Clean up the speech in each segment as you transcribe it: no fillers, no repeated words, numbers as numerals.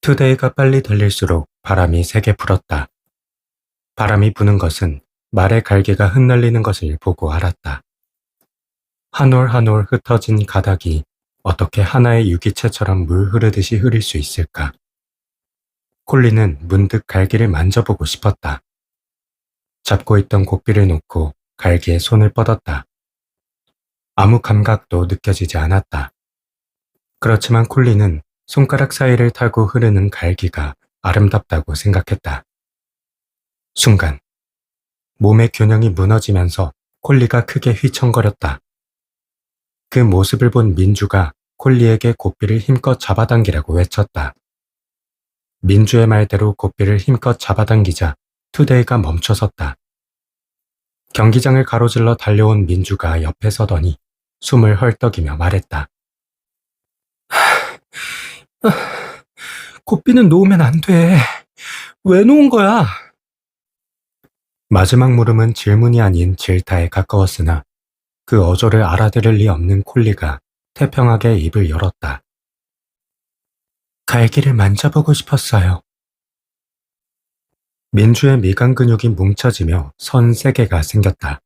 투데이가 빨리 달릴수록 바람이 세게 불었다. 바람이 부는 것은 말의 갈기가 흩날리는 것을 보고 알았다. 한 올 한 올 흩어진 가닥이 어떻게 하나의 유기체처럼 물 흐르듯이 흐릴 수 있을까? 콜리는 문득 갈기를 만져보고 싶었다. 잡고 있던 고삐를 놓고 갈기에 손을 뻗었다. 아무 감각도 느껴지지 않았다. 그렇지만 콜리는 손가락 사이를 타고 흐르는 갈기가 아름답다고 생각했다. 순간 몸의 균형이 무너지면서 콜리가 크게 휘청거렸다. 그 모습을 본 민주가 콜리에게 고삐를 힘껏 잡아당기라고 외쳤다. 민주의 말대로 고삐를 힘껏 잡아당기자 투데이가 멈춰섰다. 경기장을 가로질러 달려온 민주가 옆에 서더니 숨을 헐떡이며 말했다. 고삐는 놓으면 안 돼. 왜 놓은 거야? 마지막 물음은 질문이 아닌 질타에 가까웠으나 그 어조를 알아들을 리 없는 콜리가 태평하게 입을 열었다. 갈기를 만져보고 싶었어요. 민주의 미간 근육이 뭉쳐지며 선 3개가 생겼다.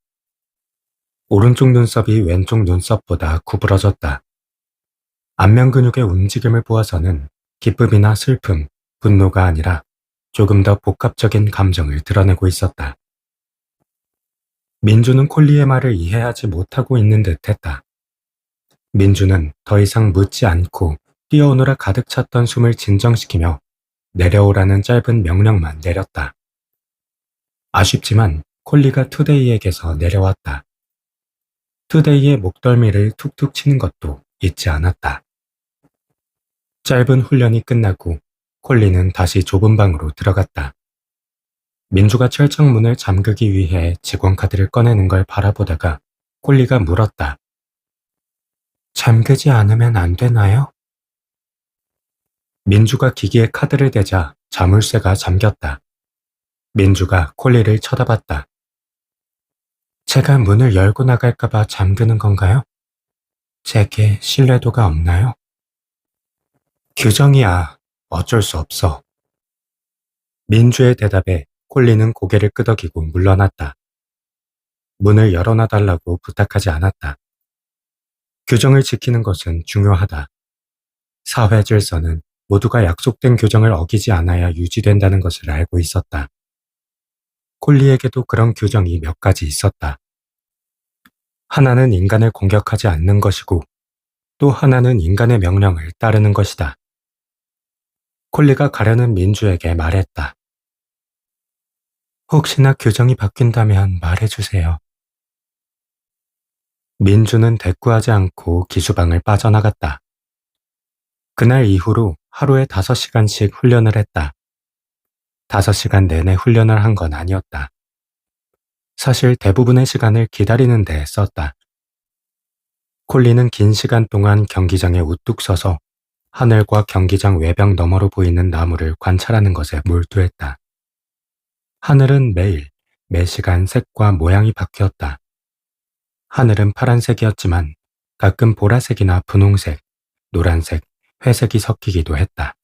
오른쪽 눈썹이 왼쪽 눈썹보다 구부러졌다. 안면 근육의 움직임을 보아서는 기쁨이나 슬픔, 분노가 아니라 조금 더 복합적인 감정을 드러내고 있었다. 민주는 콜리의 말을 이해하지 못하고 있는 듯 했다. 민주는 더 이상 묻지 않고 뛰어오느라 가득 찼던 숨을 진정시키며 내려오라는 짧은 명령만 내렸다. 아쉽지만 콜리가 투데이에게서 내려왔다. 투데이의 목덜미를 툭툭 치는 것도 잊지 않았다. 짧은 훈련이 끝나고 콜리는 다시 좁은 방으로 들어갔다. 민주가 철창 문을 잠그기 위해 직원 카드를 꺼내는 걸 바라보다가 콜리가 물었다. 잠그지 않으면 안 되나요? 민주가 기기에 카드를 대자 자물쇠가 잠겼다. 민주가 콜리를 쳐다봤다. 제가 문을 열고 나갈까봐 잠그는 건가요? 제게 신뢰도가 없나요? 규정이야. 어쩔 수 없어. 민주의 대답에 콜리는 고개를 끄덕이고 물러났다. 문을 열어놔달라고 부탁하지 않았다. 규정을 지키는 것은 중요하다. 사회 질서는 모두가 약속된 규정을 어기지 않아야 유지된다는 것을 알고 있었다. 콜리에게도 그런 규정이 몇 가지 있었다. 하나는 인간을 공격하지 않는 것이고 또 하나는 인간의 명령을 따르는 것이다. 콜리가 가려는 민주에게 말했다. 혹시나 규정이 바뀐다면 말해주세요. 민주는 대꾸하지 않고 기수방을 빠져나갔다. 그날 이후로 하루에 5시간씩 훈련을 했다. 5시간 내내 훈련을 한 건 아니었다. 사실 대부분의 시간을 기다리는 데 썼다. 콜리는 긴 시간 동안 경기장에 우뚝 서서 하늘과 경기장 외벽 너머로 보이는 나무를 관찰하는 것에 몰두했다. 하늘은 매일, 매 시간 색과 모양이 바뀌었다. 하늘은 파란색이었지만 가끔 보라색이나 분홍색, 노란색, 회색이 섞이기도 했다.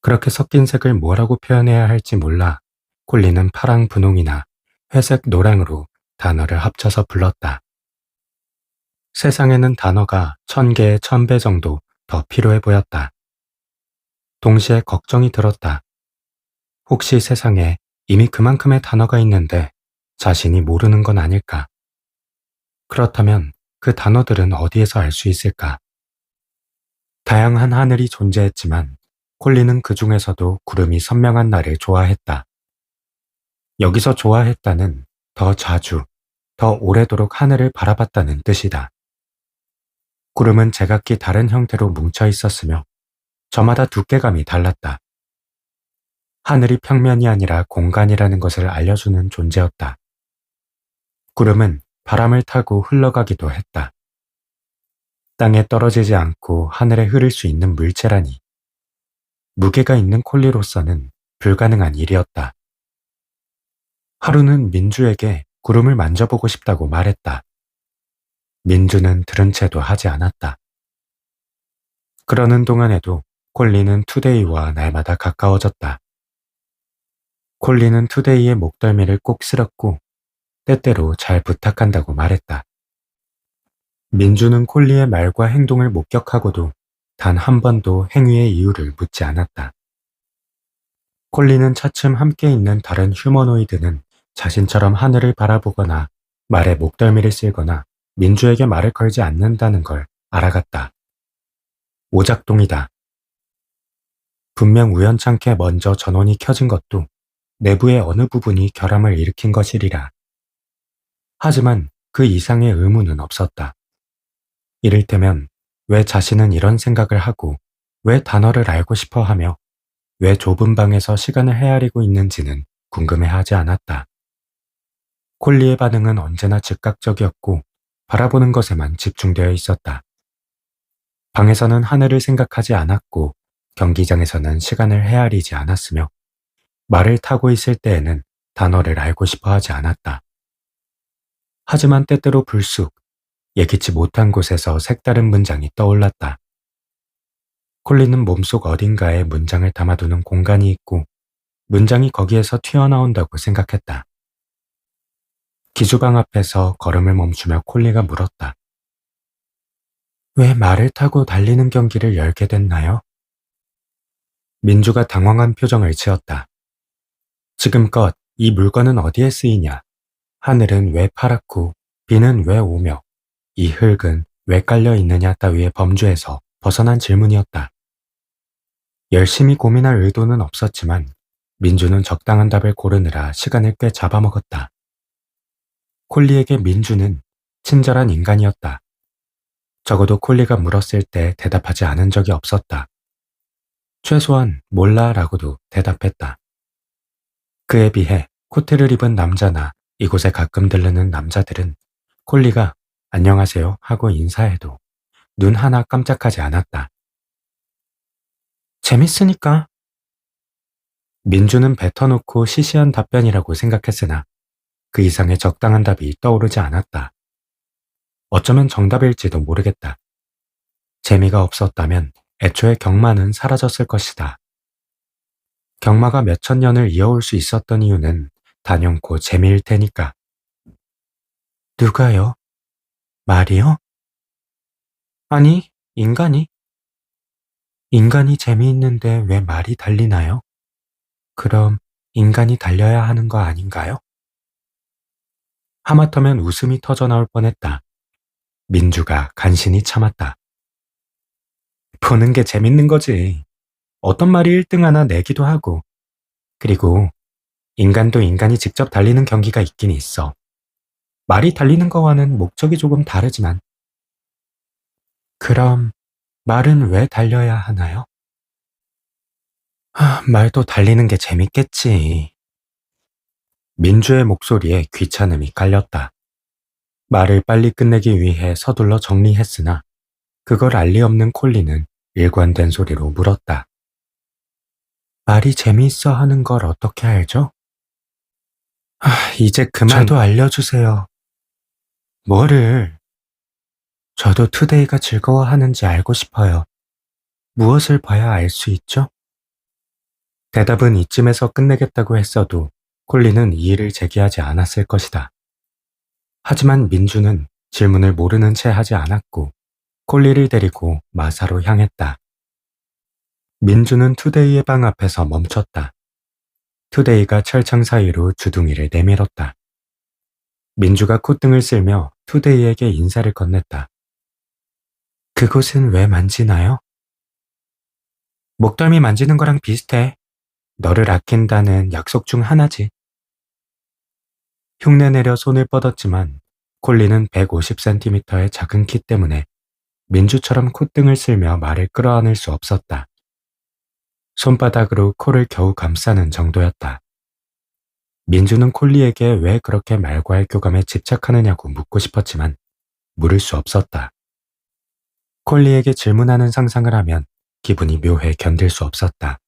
그렇게 섞인 색을 뭐라고 표현해야 할지 몰라 콜리는 파랑 분홍이나 회색 노랑으로 단어를 합쳐서 불렀다. 세상에는 단어가 1000개에 1000배 정도 더 필요해 보였다. 동시에 걱정이 들었다. 혹시 세상에 이미 그만큼의 단어가 있는데 자신이 모르는 건 아닐까? 그렇다면 그 단어들은 어디에서 알 수 있을까? 다양한 하늘이 존재했지만 콜리는 그 중에서도 구름이 선명한 날을 좋아했다. 여기서 좋아했다는 더 자주, 더 오래도록 하늘을 바라봤다는 뜻이다. 구름은 제각기 다른 형태로 뭉쳐 있었으며 저마다 두께감이 달랐다. 하늘이 평면이 아니라 공간이라는 것을 알려주는 존재였다. 구름은 바람을 타고 흘러가기도 했다. 땅에 떨어지지 않고 하늘에 흐를 수 있는 물체라니. 무게가 있는 콜리로서는 불가능한 일이었다. 하루는 민주에게 구름을 만져보고 싶다고 말했다. 민주는 들은 채도 하지 않았다. 그러는 동안에도 콜리는 투데이와 날마다 가까워졌다. 콜리는 투데이의 목덜미를 꼭 쓸었고 때때로 잘 부탁한다고 말했다. 민주는 콜리의 말과 행동을 목격하고도 단 한 번도 행위의 이유를 묻지 않았다. 콜리는 차츰 함께 있는 다른 휴머노이드는 자신처럼 하늘을 바라보거나 말에 목덜미를 쓸거나 민주에게 말을 걸지 않는다는 걸 알아갔다. 오작동이다. 분명 우연찮게 먼저 전원이 켜진 것도 내부의 어느 부분이 결함을 일으킨 것이리라. 하지만 그 이상의 의무는 없었다. 이를테면 왜 자신은 이런 생각을 하고 왜 단어를 알고 싶어 하며 왜 좁은 방에서 시간을 헤아리고 있는지는 궁금해하지 않았다. 콜리의 반응은 언제나 즉각적이었고 바라보는 것에만 집중되어 있었다. 방에서는 하늘을 생각하지 않았고 경기장에서는 시간을 헤아리지 않았으며 말을 타고 있을 때에는 단어를 알고 싶어 하지 않았다. 하지만 때때로 불쑥 예기치 못한 곳에서 색다른 문장이 떠올랐다. 콜리는 몸속 어딘가에 문장을 담아두는 공간이 있고 문장이 거기에서 튀어나온다고 생각했다. 기주방 앞에서 걸음을 멈추며 콜리가 물었다. 왜 말을 타고 달리는 경기를 열게 됐나요? 민주가 당황한 표정을 지었다. 지금껏 이 물건은 어디에 쓰이냐? 하늘은 왜 파랗고 비는 왜 오며 이 흙은 왜 깔려 있느냐 따위의 범주에서 벗어난 질문이었다. 열심히 고민할 의도는 없었지만 민주는 적당한 답을 고르느라 시간을 꽤 잡아먹었다. 콜리에게 민주는 친절한 인간이었다. 적어도 콜리가 물었을 때 대답하지 않은 적이 없었다. 최소한 몰라라고도 대답했다. 그에 비해 코트를 입은 남자나 이곳에 가끔 들르는 남자들은 콜리가 안녕하세요 하고 인사해도 눈 하나 깜짝하지 않았다. 재밌으니까. 민주는 뱉어놓고 시시한 답변이라고 생각했으나 그 이상의 적당한 답이 떠오르지 않았다. 어쩌면 정답일지도 모르겠다. 재미가 없었다면 애초에 경마는 사라졌을 것이다. 경마가 몇천 년을 이어올 수 있었던 이유는 단연코 재미일 테니까. 누가요? 말이요? 아니, 인간이. 인간이 재미있는데 왜 말이 달리나요? 그럼 인간이 달려야 하는 거 아닌가요? 하마터면 웃음이 터져 나올 뻔했다. 민주가 간신히 참았다. 보는 게 재밌는 거지. 어떤 말이 1등 하나 내기도 하고. 그리고 인간도 인간이 직접 달리는 경기가 있긴 있어. 말이 달리는 거와는 목적이 조금 다르지만. 그럼 말은 왜 달려야 하나요? 말도 달리는 게 재밌겠지. 민주의 목소리에 귀찮음이 깔렸다. 말을 빨리 끝내기 위해 서둘러 정리했으나 그걸 알 리 없는 콜리는 일관된 소리로 물었다. 말이 재미있어 하는 걸 어떻게 알죠? 이제 그만. 저도 알려주세요. 뭐를? 저도 투데이가 즐거워하는지 알고 싶어요. 무엇을 봐야 알 수 있죠? 대답은 이쯤에서 끝내겠다고 했어도 콜리는 이의를 제기하지 않았을 것이다. 하지만 민주는 질문을 모르는 채 하지 않았고 콜리를 데리고 마사로 향했다. 민주는 투데이의 방 앞에서 멈췄다. 투데이가 철창 사이로 주둥이를 내밀었다. 민주가 콧등을 쓸며 투데이에게 인사를 건넸다. 그곳은 왜 만지나요? 목덜미 만지는 거랑 비슷해. 너를 아낀다는 약속 중 하나지. 흉내내려 손을 뻗었지만 콜리는 150cm의 작은 키 때문에 민주처럼 콧등을 쓸며 말을 끌어안을 수 없었다. 손바닥으로 코를 겨우 감싸는 정도였다. 민주는 콜리에게 왜 그렇게 말과의 교감에 집착하느냐고 묻고 싶었지만 물을 수 없었다. 콜리에게 질문하는 상상을 하면 기분이 묘해 견딜 수 없었다.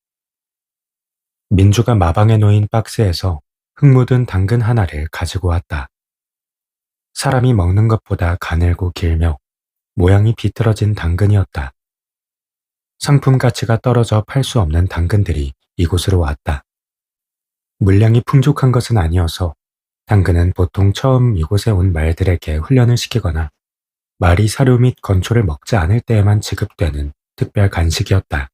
민주가 마방에 놓인 박스에서 흙 묻은 당근 하나를 가지고 왔다. 사람이 먹는 것보다 가늘고 길며 모양이 비틀어진 당근이었다. 상품 가치가 떨어져 팔 수 없는 당근들이 이곳으로 왔다. 물량이 풍족한 것은 아니어서 당근은 보통 처음 이곳에 온 말들에게 훈련을 시키거나 말이 사료 및 건초를 먹지 않을 때에만 지급되는 특별 간식이었다.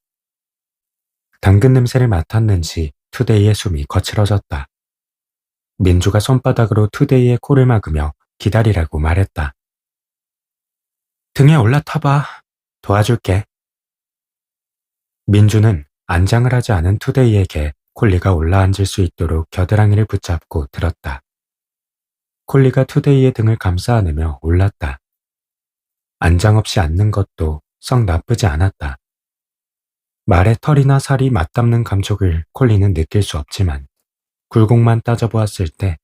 당근 냄새를 맡았는지 투데이의 숨이 거칠어졌다. 민주가 손바닥으로 투데이의 코를 막으며 기다리라고 말했다. 등에 올라타봐. 도와줄게. 민주는 안장을 하지 않은 투데이에게 콜리가 올라앉을 수 있도록 겨드랑이를 붙잡고 들었다. 콜리가 투데이의 등을 감싸 안으며 올랐다. 안장 없이 앉는 것도 썩 나쁘지 않았다. 말의 털이나 살이 맞닿는 감촉을 콜리는 느낄 수 없지만 굴곡만 따져보았을 때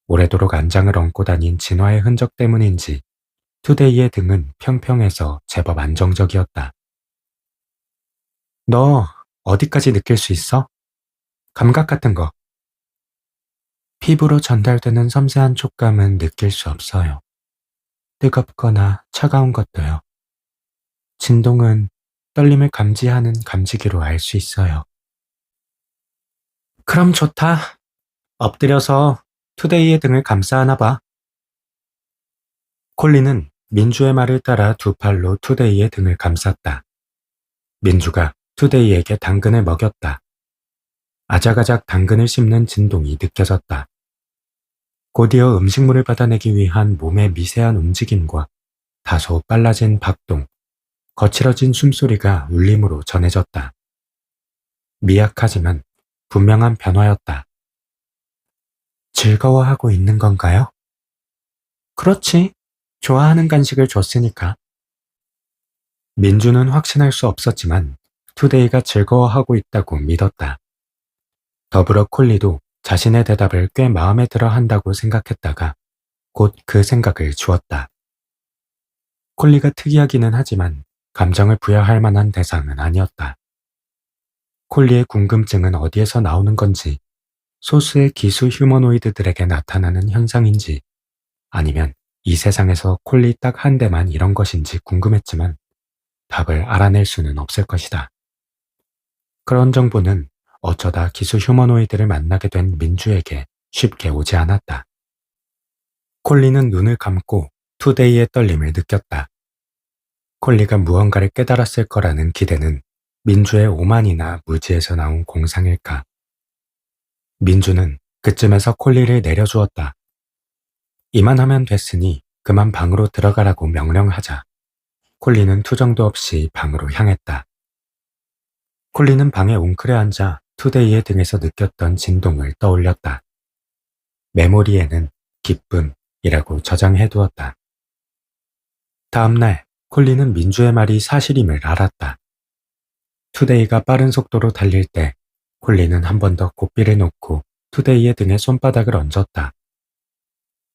오래도록 안장을 얹고 다닌 진화의 흔적 때문인지 투데이의 등은 평평해서 제법 안정적이었다. 너 어디까지 느낄 수 있어? 감각 같은 거. 피부로 전달되는 섬세한 촉감은 느낄 수 없어요. 뜨겁거나 차가운 것도요. 진동은 떨림을 감지하는 감지기로 알 수 있어요. 그럼 좋다. 엎드려서 투데이의 등을 감싸 안아 봐. 콜리는 민주의 말을 따라 두 팔로 투데이의 등을 감쌌다. 민주가 투데이에게 당근을 먹였다. 아작아작 당근을 씹는 진동이 느껴졌다. 곧이어 음식물을 받아내기 위한 몸의 미세한 움직임과 다소 빨라진 박동, 거칠어진 숨소리가 울림으로 전해졌다. 미약하지만 분명한 변화였다. 즐거워하고 있는 건가요? 그렇지. 좋아하는 간식을 줬으니까. 민주는 확신할 수 없었지만 투데이가 즐거워하고 있다고 믿었다. 더불어 콜리도 자신의 대답을 꽤 마음에 들어 한다고 생각했다가 곧 그 생각을 주었다. 콜리가 특이하기는 하지만 감정을 부여할 만한 대상은 아니었다. 콜리의 궁금증은 어디에서 나오는 건지, 소수의 기수 휴머노이드들에게 나타나는 현상인지, 아니면 이 세상에서 콜리 딱 한 대만 이런 것인지 궁금했지만 답을 알아낼 수는 없을 것이다. 그런 정보는 어쩌다 기수 휴머노이드를 만나게 된 민주에게 쉽게 오지 않았다. 콜리는 눈을 감고 투데이의 떨림을 느꼈다. 콜리가 무언가를 깨달았을 거라는 기대는 민주의 오만이나 무지에서 나온 공상일까. 민주는 그쯤에서 콜리를 내려주었다. 이만하면 됐으니 그만 방으로 들어가라고 명령하자 콜리는 투정도 없이 방으로 향했다. 콜리는 방에 웅크려 앉아 투데이의 등에서 느꼈던 진동을 떠올렸다. 메모리에는 기쁨이라고 저장해두었다. 다음날 콜리는 민주의 말이 사실임을 알았다. 투데이가 빠른 속도로 달릴 때 콜리는 한 번 더 고삐를 놓고 투데이의 등에 손바닥을 얹었다.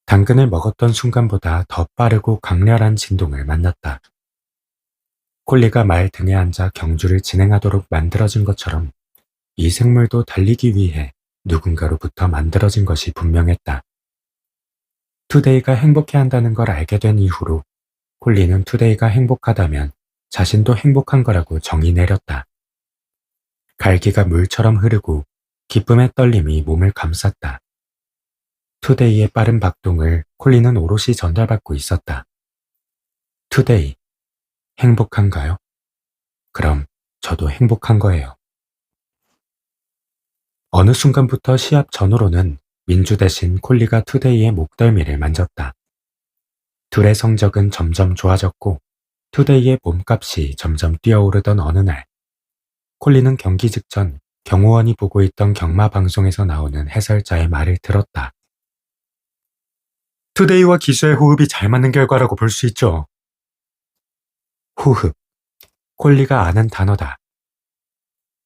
당근을 먹었던 순간보다 더 빠르고 강렬한 진동을 만났다. 콜리가 말 등에 앉아 경주를 진행하도록 만들어진 것처럼 이 생물도 달리기 위해 누군가로부터 만들어진 것이 분명했다. 투데이가 행복해한다는 걸 알게 된 이후로 콜리는 투데이가 행복하다면 자신도 행복한 거라고 정의 내렸다. 갈기가 물처럼 흐르고 기쁨의 떨림이 몸을 감쌌다. 투데이의 빠른 박동을 콜리는 오롯이 전달받고 있었다. 투데이, 행복한가요? 그럼 저도 행복한 거예요. 어느 순간부터 시합 전후로는 민주 대신 콜리가 투데이의 목덜미를 만졌다. 둘의 성적은 점점 좋아졌고 투데이의 몸값이 점점 뛰어오르던 어느 날, 콜리는 경기 직전 경호원이 보고 있던 경마 방송에서 나오는 해설자의 말을 들었다. 투데이와 기수의 호흡이 잘 맞는 결과라고 볼 수 있죠. 호흡, 콜리가 아는 단어다.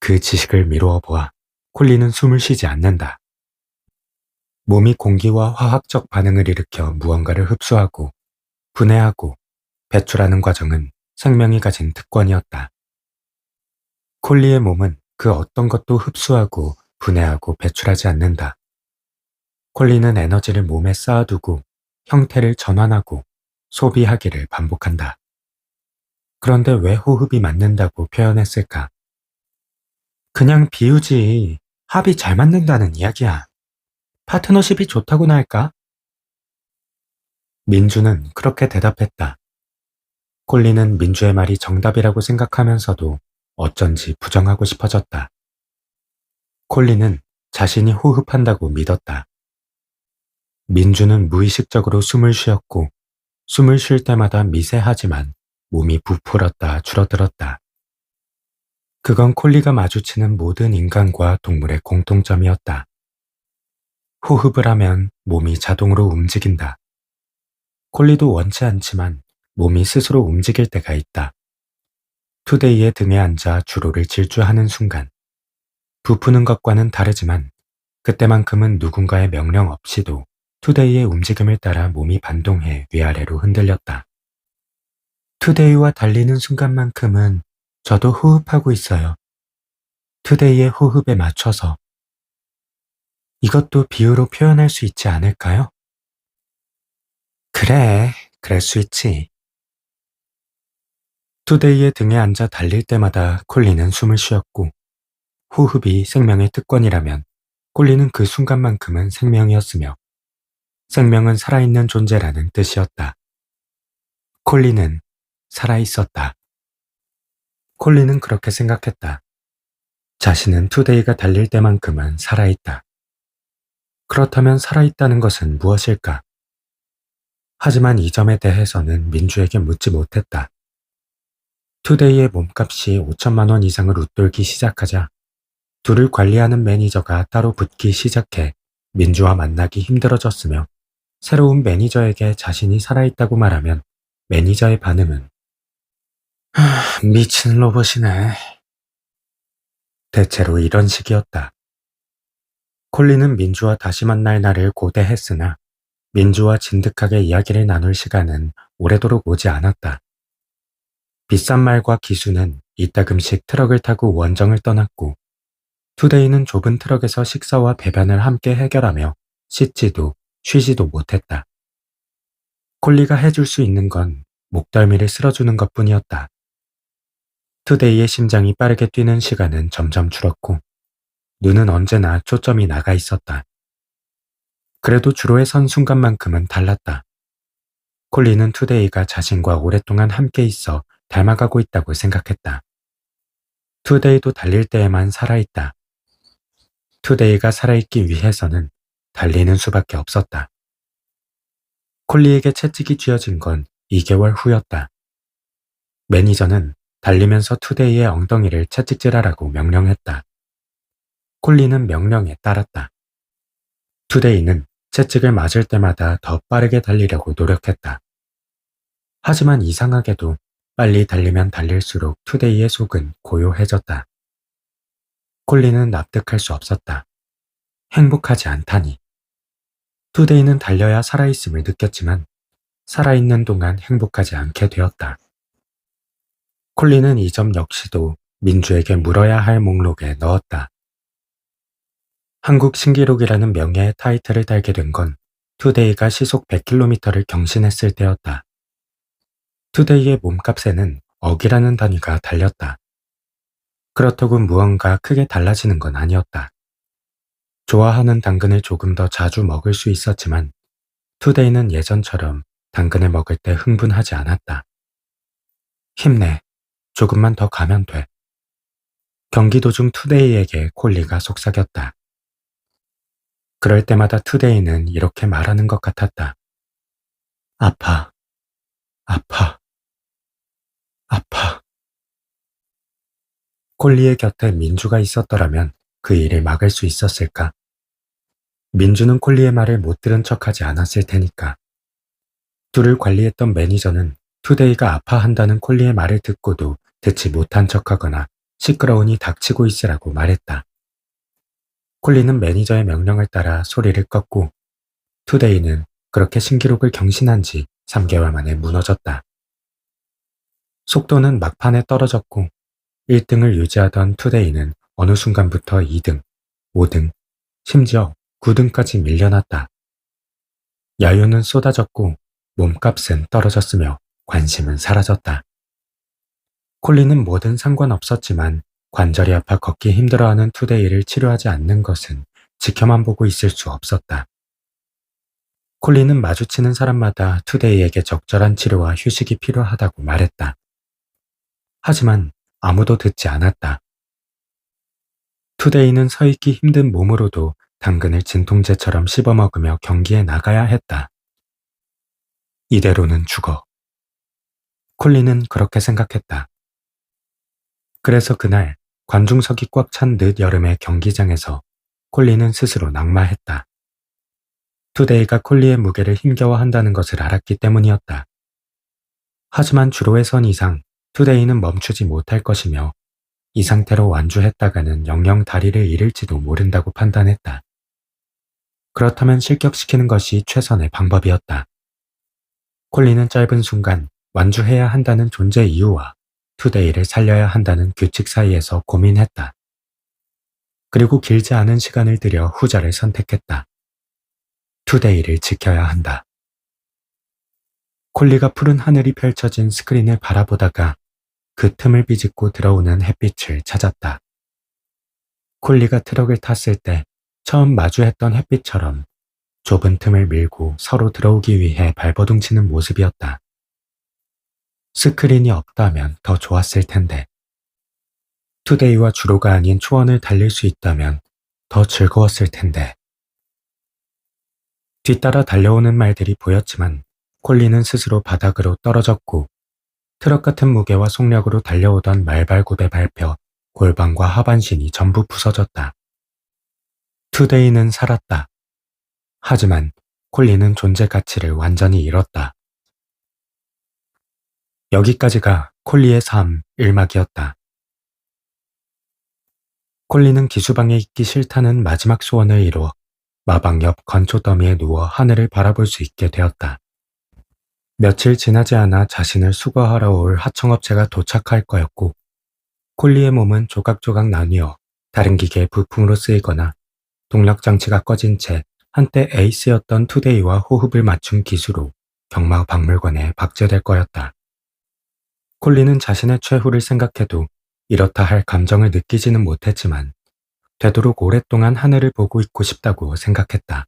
그 지식을 미루어 보아 콜리는 숨을 쉬지 않는다. 몸이 공기와 화학적 반응을 일으켜 무언가를 흡수하고 분해하고 배출하는 과정은 생명이 가진 특권이었다. 콜리의 몸은 그 어떤 것도 흡수하고 분해하고 배출하지 않는다. 콜리는 에너지를 몸에 쌓아두고 형태를 전환하고 소비하기를 반복한다. 그런데 왜 호흡이 맞는다고 표현했을까? 그냥 비유지. 합이 잘 맞는다는 이야기야. 파트너십이 좋다고나 할까? 민주는 그렇게 대답했다. 콜리는 민주의 말이 정답이라고 생각하면서도 어쩐지 부정하고 싶어졌다. 콜리는 자신이 호흡한다고 믿었다. 민주는 무의식적으로 숨을 쉬었고 숨을 쉴 때마다 미세하지만 몸이 부풀었다 줄어들었다. 그건 콜리가 마주치는 모든 인간과 동물의 공통점이었다. 호흡을 하면 몸이 자동으로 움직인다. 콜리도 원치 않지만 몸이 스스로 움직일 때가 있다. 투데이의 등에 앉아 주로를 질주하는 순간. 부푸는 것과는 다르지만 그때만큼은 누군가의 명령 없이도 투데이의 움직임을 따라 몸이 반동해 위아래로 흔들렸다. 투데이와 달리는 순간만큼은 저도 호흡하고 있어요. 투데이의 호흡에 맞춰서. 이것도 비유로 표현할 수 있지 않을까요? 그래, 그럴 수 있지. 투데이의 등에 앉아 달릴 때마다 콜리는 숨을 쉬었고 호흡이 생명의 특권이라면 콜리는 그 순간만큼은 생명이었으며 생명은 살아있는 존재라는 뜻이었다. 콜리는 살아있었다. 콜리는 그렇게 생각했다. 자신은 투데이가 달릴 때만큼은 살아있다. 그렇다면 살아있다는 것은 무엇일까? 하지만 이 점에 대해서는 민주에게 묻지 못했다. 투데이의 몸값이 5천만 원 이상을 웃돌기 시작하자 둘을 관리하는 매니저가 따로 붙기 시작해 민주와 만나기 힘들어졌으며 새로운 매니저에게 자신이 살아있다고 말하면 매니저의 반응은 미친 로봇이네. 대체로 이런 식이었다. 콜리는 민주와 다시 만날 날을 고대했으나 민주와 진득하게 이야기를 나눌 시간은 오래도록 오지 않았다. 비싼 말과 기수는 이따금씩 트럭을 타고 원정을 떠났고 투데이는 좁은 트럭에서 식사와 배변을 함께 해결하며 씻지도 쉬지도 못했다. 콜리가 해줄 수 있는 건 목덜미를 쓸어주는 것뿐이었다. 투데이의 심장이 빠르게 뛰는 시간은 점점 줄었고 눈은 언제나 초점이 나가 있었다. 그래도 주로에 선 순간만큼은 달랐다. 콜리는 투데이가 자신과 오랫동안 함께 있어 닮아가고 있다고 생각했다. 투데이도 달릴 때에만 살아있다. 투데이가 살아있기 위해서는 달리는 수밖에 없었다. 콜리에게 채찍이 쥐어진 건 2개월 후였다. 매니저는 달리면서 투데이의 엉덩이를 채찍질하라고 명령했다. 콜리는 명령에 따랐다. 투데이는 채찍을 맞을 때마다 더 빠르게 달리려고 노력했다. 하지만 이상하게도 빨리 달리면 달릴수록 투데이의 속은 고요해졌다. 콜리는 납득할 수 없었다. 행복하지 않다니. 투데이는 달려야 살아있음을 느꼈지만 살아있는 동안 행복하지 않게 되었다. 콜리는 이 점 역시도 민주에게 물어야 할 목록에 넣었다. 한국 신기록이라는 명예의 타이틀을 달게 된 건 투데이가 시속 100km를 경신했을 때였다. 투데이의 몸값에는 억이라는 단위가 달렸다. 그렇다고 무언가 크게 달라지는 건 아니었다. 좋아하는 당근을 조금 더 자주 먹을 수 있었지만 투데이는 예전처럼 당근을 먹을 때 흥분하지 않았다. 힘내. 조금만 더 가면 돼. 경기도 중 투데이에게 콜리가 속삭였다. 그럴 때마다 투데이는 이렇게 말하는 것 같았다. 아파. 아파. 아파. 콜리의 곁에 민주가 있었더라면 그 일을 막을 수 있었을까? 민주는 콜리의 말을 못 들은 척하지 않았을 테니까. 둘을 관리했던 매니저는 투데이가 아파한다는 콜리의 말을 듣고도 듣지 못한 척하거나 시끄러우니 닥치고 있으라고 말했다. 콜리는 매니저의 명령을 따라 소리를 껐고 투데이는 그렇게 신기록을 경신한 지 3개월 만에 무너졌다. 속도는 막판에 떨어졌고 1등을 유지하던 투데이는 어느 순간부터 2등, 5등, 심지어 9등까지 밀려났다. 야유는 쏟아졌고 몸값은 떨어졌으며 관심은 사라졌다. 콜린은 뭐든 상관없었지만 관절이 아파 걷기 힘들어하는 투데이를 치료하지 않는 것은 지켜만 보고 있을 수 없었다. 콜린은 마주치는 사람마다 투데이에게 적절한 치료와 휴식이 필요하다고 말했다. 하지만 아무도 듣지 않았다. 투데이는 서 있기 힘든 몸으로도 당근을 진통제처럼 씹어먹으며 경기에 나가야 했다. 이대로는 죽어. 콜린은 그렇게 생각했다. 그래서 그날 관중석이 꽉 찬 늦여름의 경기장에서 콜린은 스스로 낙마했다. 투데이가 콜리의 무게를 힘겨워한다는 것을 알았기 때문이었다. 하지만 주로의 선 이상 투데이는 멈추지 못할 것이며 이 상태로 완주했다가는 영영 다리를 잃을지도 모른다고 판단했다. 그렇다면 실격시키는 것이 최선의 방법이었다. 콜린은 짧은 순간 완주해야 한다는 존재 이유와 투데이를 살려야 한다는 규칙 사이에서 고민했다. 그리고 길지 않은 시간을 들여 후자를 선택했다. 투데이를 지켜야 한다. 콜리가 푸른 하늘이 펼쳐진 스크린을 바라보다가 그 틈을 비집고 들어오는 햇빛을 찾았다. 콜리가 트럭을 탔을 때 처음 마주했던 햇빛처럼 좁은 틈을 밀고 서로 들어오기 위해 발버둥치는 모습이었다. 스크린이 없다면 더 좋았을 텐데. 투데이와 주로가 아닌 초원을 달릴 수 있다면 더 즐거웠을 텐데. 뒤따라 달려오는 말들이 보였지만 콜리는 스스로 바닥으로 떨어졌고 트럭 같은 무게와 속력으로 달려오던 말발굽에 밟혀 골반과 하반신이 전부 부서졌다. 투데이는 살았다. 하지만 콜리는 존재 가치를 완전히 잃었다. 여기까지가 콜리의 삶 1막이었다. 콜리는 기수방에 있기 싫다는 마지막 소원을 이루어 마방 옆 건초 더미에 누워 하늘을 바라볼 수 있게 되었다. 며칠 지나지 않아 자신을 수거하러 올 하청업체가 도착할 거였고 콜리의 몸은 조각조각 나뉘어 다른 기계의 부품으로 쓰이거나 동력장치가 꺼진 채 한때 에이스였던 투데이와 호흡을 맞춘 기수로 경마박물관에 박제될 거였다. 콜리는 자신의 최후를 생각해도 이렇다 할 감정을 느끼지는 못했지만 되도록 오랫동안 하늘을 보고 있고 싶다고 생각했다.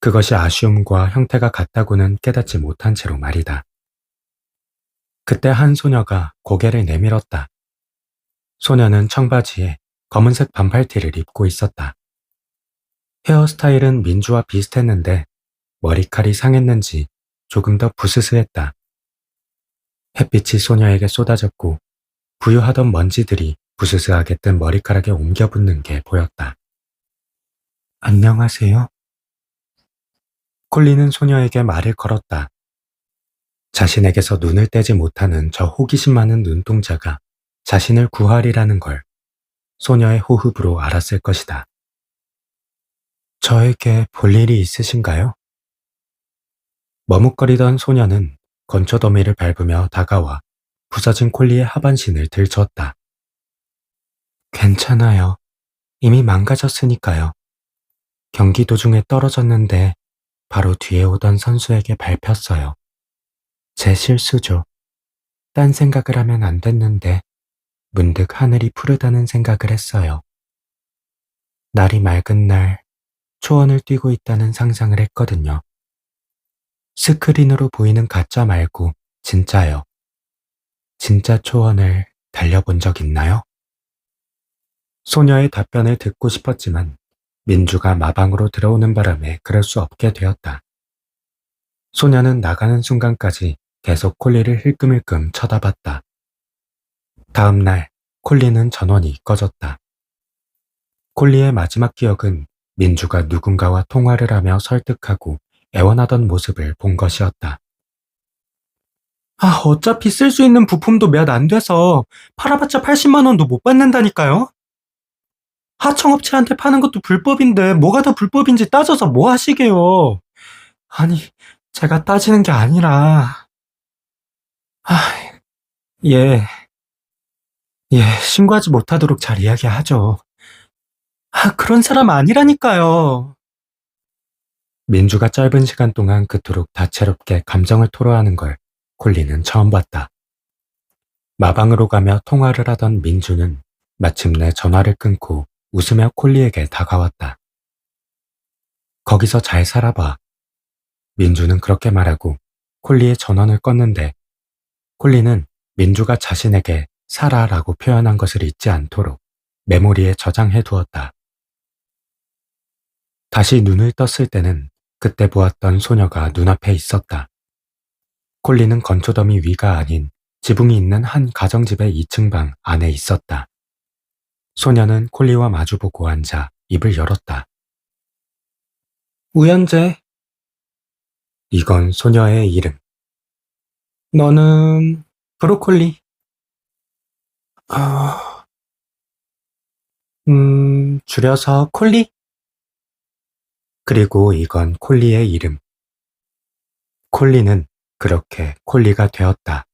그것이 아쉬움과 형태가 같다고는 깨닫지 못한 채로 말이다. 그때 한 소녀가 고개를 내밀었다. 소녀는 청바지에 검은색 반팔티를 입고 있었다. 헤어스타일은 민주와 비슷했는데 머리칼이 상했는지 조금 더 부스스했다. 햇빛이 소녀에게 쏟아졌고 부유하던 먼지들이 부스스하게 뜬 머리카락에 옮겨붙는 게 보였다. 안녕하세요. 콜리는 소녀에게 말을 걸었다. 자신에게서 눈을 떼지 못하는 저 호기심 많은 눈동자가 자신을 구하리라는 걸 소녀의 호흡으로 알았을 것이다. 저에게 볼 일이 있으신가요? 머뭇거리던 소녀는 건초더미를 밟으며 다가와 부서진 콜리의 하반신을 들쳤다. 괜찮아요. 이미 망가졌으니까요. 경기 도중에 떨어졌는데 바로 뒤에 오던 선수에게 밟혔어요. 제 실수죠. 딴 생각을 하면 안 됐는데 문득 하늘이 푸르다는 생각을 했어요. 날이 맑은 날 초원을 뛰고 있다는 상상을 했거든요. 스크린으로 보이는 가짜 말고 진짜요. 진짜 초원을 달려본 적 있나요? 소녀의 답변을 듣고 싶었지만 민주가 마방으로 들어오는 바람에 그럴 수 없게 되었다. 소녀는 나가는 순간까지 계속 콜리를 힐끔힐끔 쳐다봤다. 다음 날 콜리는 전원이 꺼졌다. 콜리의 마지막 기억은 민주가 누군가와 통화를 하며 설득하고 애원하던 모습을 본 것이었다. 어차피 쓸 수 있는 부품도 몇 안 돼서 팔아봤자 80만 원도 못 받는다니까요? 하청업체한테 파는 것도 불법인데 뭐가 더 불법인지 따져서 뭐 하시게요? 아니, 제가 따지는 게 아니라... 아, 예, 신고하지 못하도록 잘 이야기하죠. 그런 사람 아니라니까요. 민주가 짧은 시간 동안 그토록 다채롭게 감정을 토로하는 걸 콜리는 처음 봤다. 마방으로 가며 통화를 하던 민주는 마침내 전화를 끊고 웃으며 콜리에게 다가왔다. 거기서 잘 살아봐. 민주는 그렇게 말하고 콜리의 전원을 껐는데 콜리는 민주가 자신에게 살아라고 표현한 것을 잊지 않도록 메모리에 저장해 두었다. 다시 눈을 떴을 때는 그때 보았던 소녀가 눈앞에 있었다. 콜리는 건초더미 위가 아닌 지붕이 있는 한 가정집의 2층 방 안에 있었다. 소녀는 콜리와 마주보고 앉아 입을 열었다. 우연재. 이건 소녀의 이름. 너는 브로콜리. 아, 줄여서 콜리? 그리고 이건 콜리의 이름. 콜리는 그렇게 콜리가 되었다.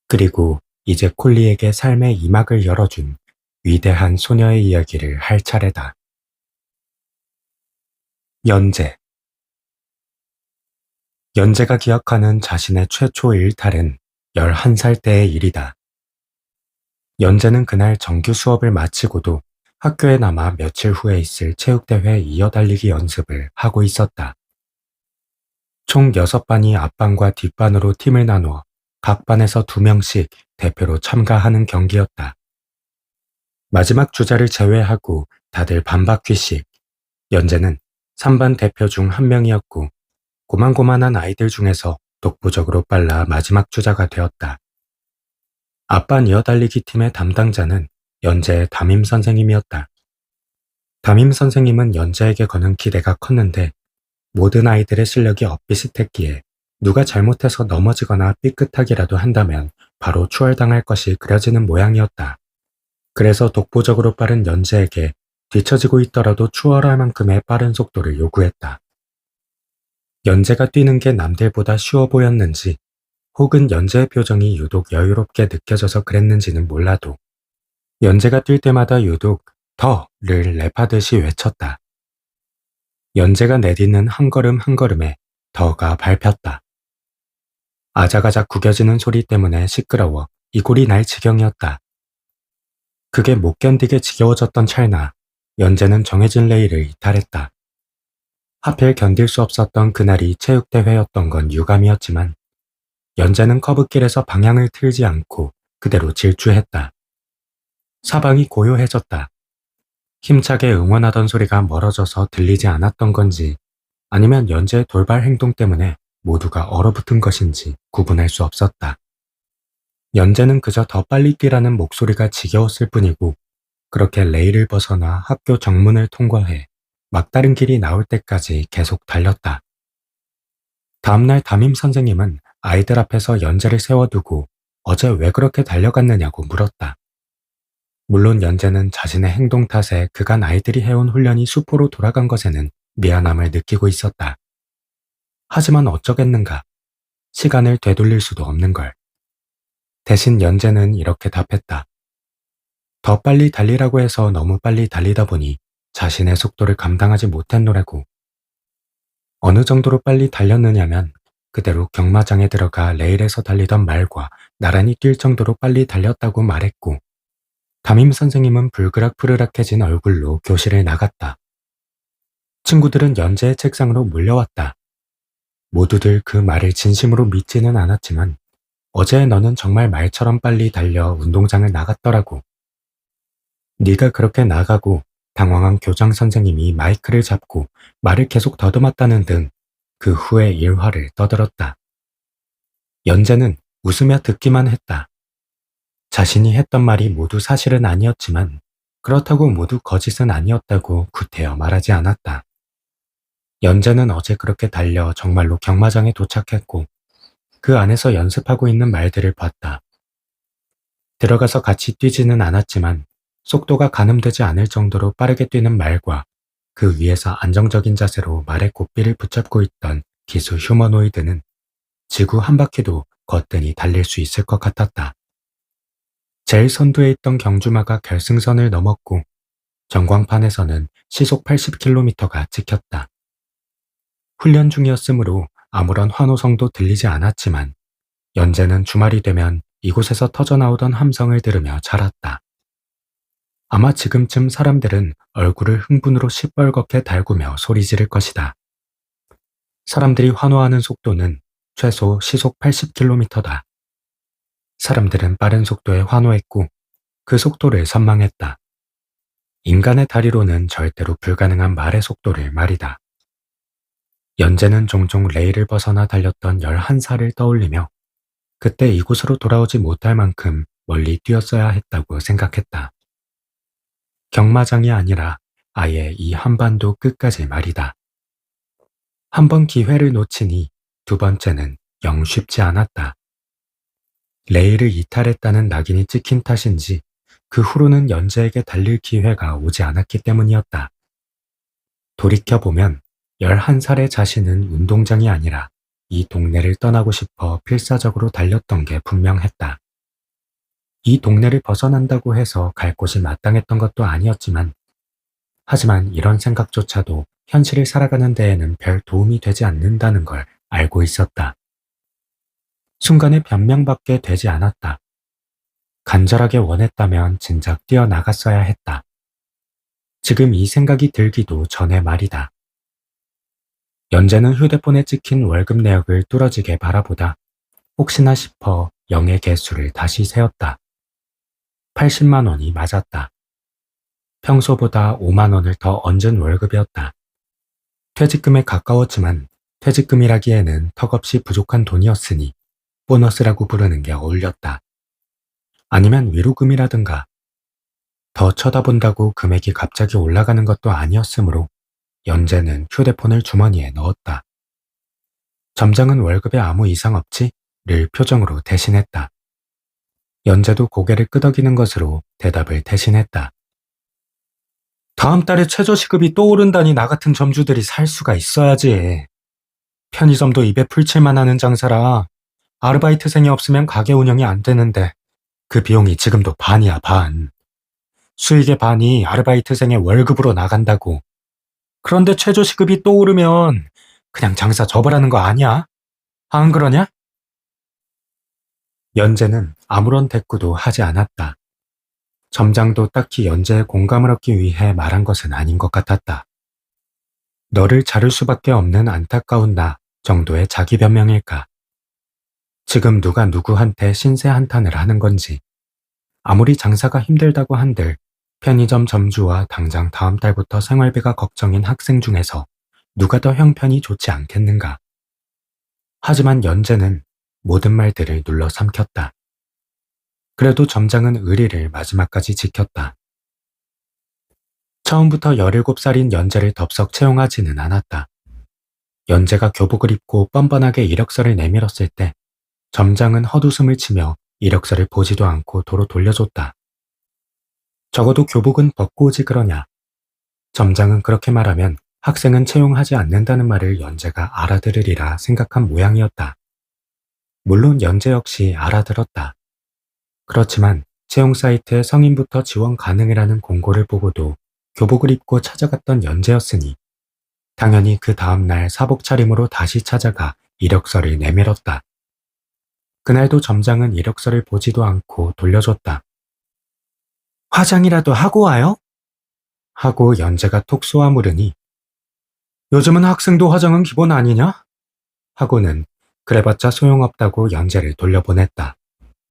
그리고 이제 콜리에게 삶의 이막을 열어준 위대한 소녀의 이야기를 할 차례다. 연재. 연재가 기억하는 자신의 최초 일탈은 11살 때의 일이다. 연재는 그날 정규 수업을 마치고도 학교에 남아 며칠 후에 있을 체육대회 이어달리기 연습을 하고 있었다. 총 6반이 앞반과 뒷반으로 팀을 나누어 각 반에서 2명씩 대표로 참가하는 경기였다. 마지막 주자를 제외하고 다들 반바퀴씩. 연재는 3반 대표 중 한 명이었고 고만고만한 아이들 중에서 독보적으로 빨라 마지막 주자가 되었다. 앞반 이어달리기 팀의 담당자는 연재의 담임 선생님이었다. 담임 선생님은 연재에게 거는 기대가 컸는데 모든 아이들의 실력이 엇비슷했기에 누가 잘못해서 넘어지거나 삐끗하기라도 한다면 바로 추월당할 것이 그려지는 모양이었다. 그래서 독보적으로 빠른 연재에게 뒤처지고 있더라도 추월할 만큼의 빠른 속도를 요구했다. 연재가 뛰는 게 남들보다 쉬워 보였는지 혹은 연재의 표정이 유독 여유롭게 느껴져서 그랬는지는 몰라도 연재가 뛸 때마다 유독 더를 랩하듯이 외쳤다. 연재가 내딛는 한 걸음 한 걸음에 더가 밟혔다. 아작아작 구겨지는 소리 때문에 시끄러워 이골이 날 지경이었다. 그게 못 견디게 지겨워졌던 찰나 연재는 정해진 레일을 이탈했다. 하필 견딜 수 없었던 그날이 체육대회였던 건 유감이었지만 연재는 커브길에서 방향을 틀지 않고 그대로 질주했다. 사방이 고요해졌다. 힘차게 응원하던 소리가 멀어져서 들리지 않았던 건지 아니면 연재의 돌발 행동 때문에 모두가 얼어붙은 것인지 구분할 수 없었다. 연재는 그저 더 빨리 뛰라는 목소리가 지겨웠을 뿐이고 그렇게 레일을 벗어나 학교 정문을 통과해 막다른 길이 나올 때까지 계속 달렸다. 다음날 담임 선생님은 아이들 앞에서 연재를 세워두고 어제 왜 그렇게 달려갔느냐고 물었다. 물론 연재는 자신의 행동 탓에 그간 아이들이 해온 훈련이 수포로 돌아간 것에는 미안함을 느끼고 있었다. 하지만 어쩌겠는가. 시간을 되돌릴 수도 없는 걸. 대신 연재는 이렇게 답했다. 더 빨리 달리라고 해서 너무 빨리 달리다 보니 자신의 속도를 감당하지 못했노라고. 어느 정도로 빨리 달렸느냐면 그대로 경마장에 들어가 레일에서 달리던 말과 나란히 뛸 정도로 빨리 달렸다고 말했고 담임 선생님은 불그락푸르락해진 얼굴로 교실을 나갔다. 친구들은 연재의 책상으로 몰려왔다. 모두들 그 말을 진심으로 믿지는 않았지만 어제 너는 정말 말처럼 빨리 달려 운동장을 나갔더라고. 네가 그렇게 나가고 당황한 교장 선생님이 마이크를 잡고 말을 계속 더듬었다는 등 그 후의 일화를 떠들었다. 연재는 웃으며 듣기만 했다. 자신이 했던 말이 모두 사실은 아니었지만 그렇다고 모두 거짓은 아니었다고 구태여 말하지 않았다. 연재는 어제 그렇게 달려 정말로 경마장에 도착했고 그 안에서 연습하고 있는 말들을 봤다. 들어가서 같이 뛰지는 않았지만 속도가 가늠되지 않을 정도로 빠르게 뛰는 말과 그 위에서 안정적인 자세로 말의 고삐를 붙잡고 있던 기수 휴머노이드는 지구 한 바퀴도 거뜬히 달릴 수 있을 것 같았다. 제일 선두에 있던 경주마가 결승선을 넘었고 전광판에서는 시속 80km가 찍혔다. 훈련 중이었으므로 아무런 환호성도 들리지 않았지만 연재는 주말이 되면 이곳에서 터져나오던 함성을 들으며 자랐다. 아마 지금쯤 사람들은 얼굴을 흥분으로 시뻘겋게 달구며 소리 지를 것이다. 사람들이 환호하는 속도는 최소 시속 80km다. 사람들은 빠른 속도에 환호했고 그 속도를 선망했다. 인간의 다리로는 절대로 불가능한 말의 속도를 말이다. 연재는 종종 레일을 벗어나 달렸던 11살을 떠올리며 그때 이곳으로 돌아오지 못할 만큼 멀리 뛰었어야 했다고 생각했다. 경마장이 아니라 아예 이 한반도 끝까지 말이다. 한 번 기회를 놓치니 두 번째는 영 쉽지 않았다. 레일을 이탈했다는 낙인이 찍힌 탓인지 그 후로는 연재에게 달릴 기회가 오지 않았기 때문이었다. 돌이켜보면 11살의 자신은 운동장이 아니라 이 동네를 떠나고 싶어 필사적으로 달렸던 게 분명했다. 이 동네를 벗어난다고 해서 갈 곳이 마땅했던 것도 아니었지만 하지만 이런 생각조차도 현실을 살아가는 데에는 별 도움이 되지 않는다는 걸 알고 있었다. 순간에 변명밖에 되지 않았다. 간절하게 원했다면 진작 뛰어나갔어야 했다. 지금 이 생각이 들기도 전에 말이다. 연재는 휴대폰에 찍힌 월급 내역을 뚫어지게 바라보다 혹시나 싶어 0의 개수를 다시 세었다. 80만 원이 맞았다. 평소보다 5만 원을 더 얹은 월급이었다. 퇴직금에 가까웠지만 퇴직금이라기에는 턱없이 부족한 돈이었으니 보너스라고 부르는 게 어울렸다. 아니면 위로금이라든가. 더 쳐다본다고 금액이 갑자기 올라가는 것도 아니었으므로 연재는 휴대폰을 주머니에 넣었다. 점장은 월급에 아무 이상 없지? 를 표정으로 대신했다. 연재도 고개를 끄덕이는 것으로 대답을 대신했다. 다음 달에 최저시급이 또 오른다니 나 같은 점주들이 살 수가 있어야지. 편의점도 입에 풀칠만 하는 장사라 아르바이트생이 없으면 가게 운영이 안 되는데 그 비용이 지금도 반이야, 반. 수익의 반이 아르바이트생의 월급으로 나간다고. 그런데 최저시급이 또 오르면 그냥 장사 접으라는 거 아니야? 안 그러냐? 연재는 아무런 대꾸도 하지 않았다. 점장도 딱히 연재의 공감을 얻기 위해 말한 것은 아닌 것 같았다. 너를 자를 수밖에 없는 안타까운 나 정도의 자기 변명일까? 지금 누가 누구한테 신세 한탄을 하는 건지, 아무리 장사가 힘들다고 한들 편의점 점주와 당장 다음 달부터 생활비가 걱정인 학생 중에서 누가 더 형편이 좋지 않겠는가? 하지만 연재는 모든 말들을 눌러 삼켰다. 그래도 점장은 의리를 마지막까지 지켰다. 처음부터 17살인 연재를 덥석 채용하지는 않았다. 연재가 교복을 입고 뻔뻔하게 이력서를 내밀었을 때 점장은 헛웃음을 치며 이력서를 보지도 않고 도로 돌려줬다. 적어도 교복은 벗고 오지 그러냐. 점장은 그렇게 말하면 학생은 채용하지 않는다는 말을 연재가 알아들으리라 생각한 모양이었다. 물론 연재 역시 알아들었다. 그렇지만 채용 사이트에 성인부터 지원 가능이라는 공고를 보고도 교복을 입고 찾아갔던 연재였으니 당연히 그 다음날 사복 차림으로 다시 찾아가 이력서를 내밀었다. 그날도 점장은 이력서를 보지도 않고 돌려줬다. 화장이라도 하고 와요? 하고 연재가 톡 쏘아 물으니 요즘은 학생도 화장은 기본 아니냐? 하고는 그래봤자 소용없다고 연재를 돌려보냈다.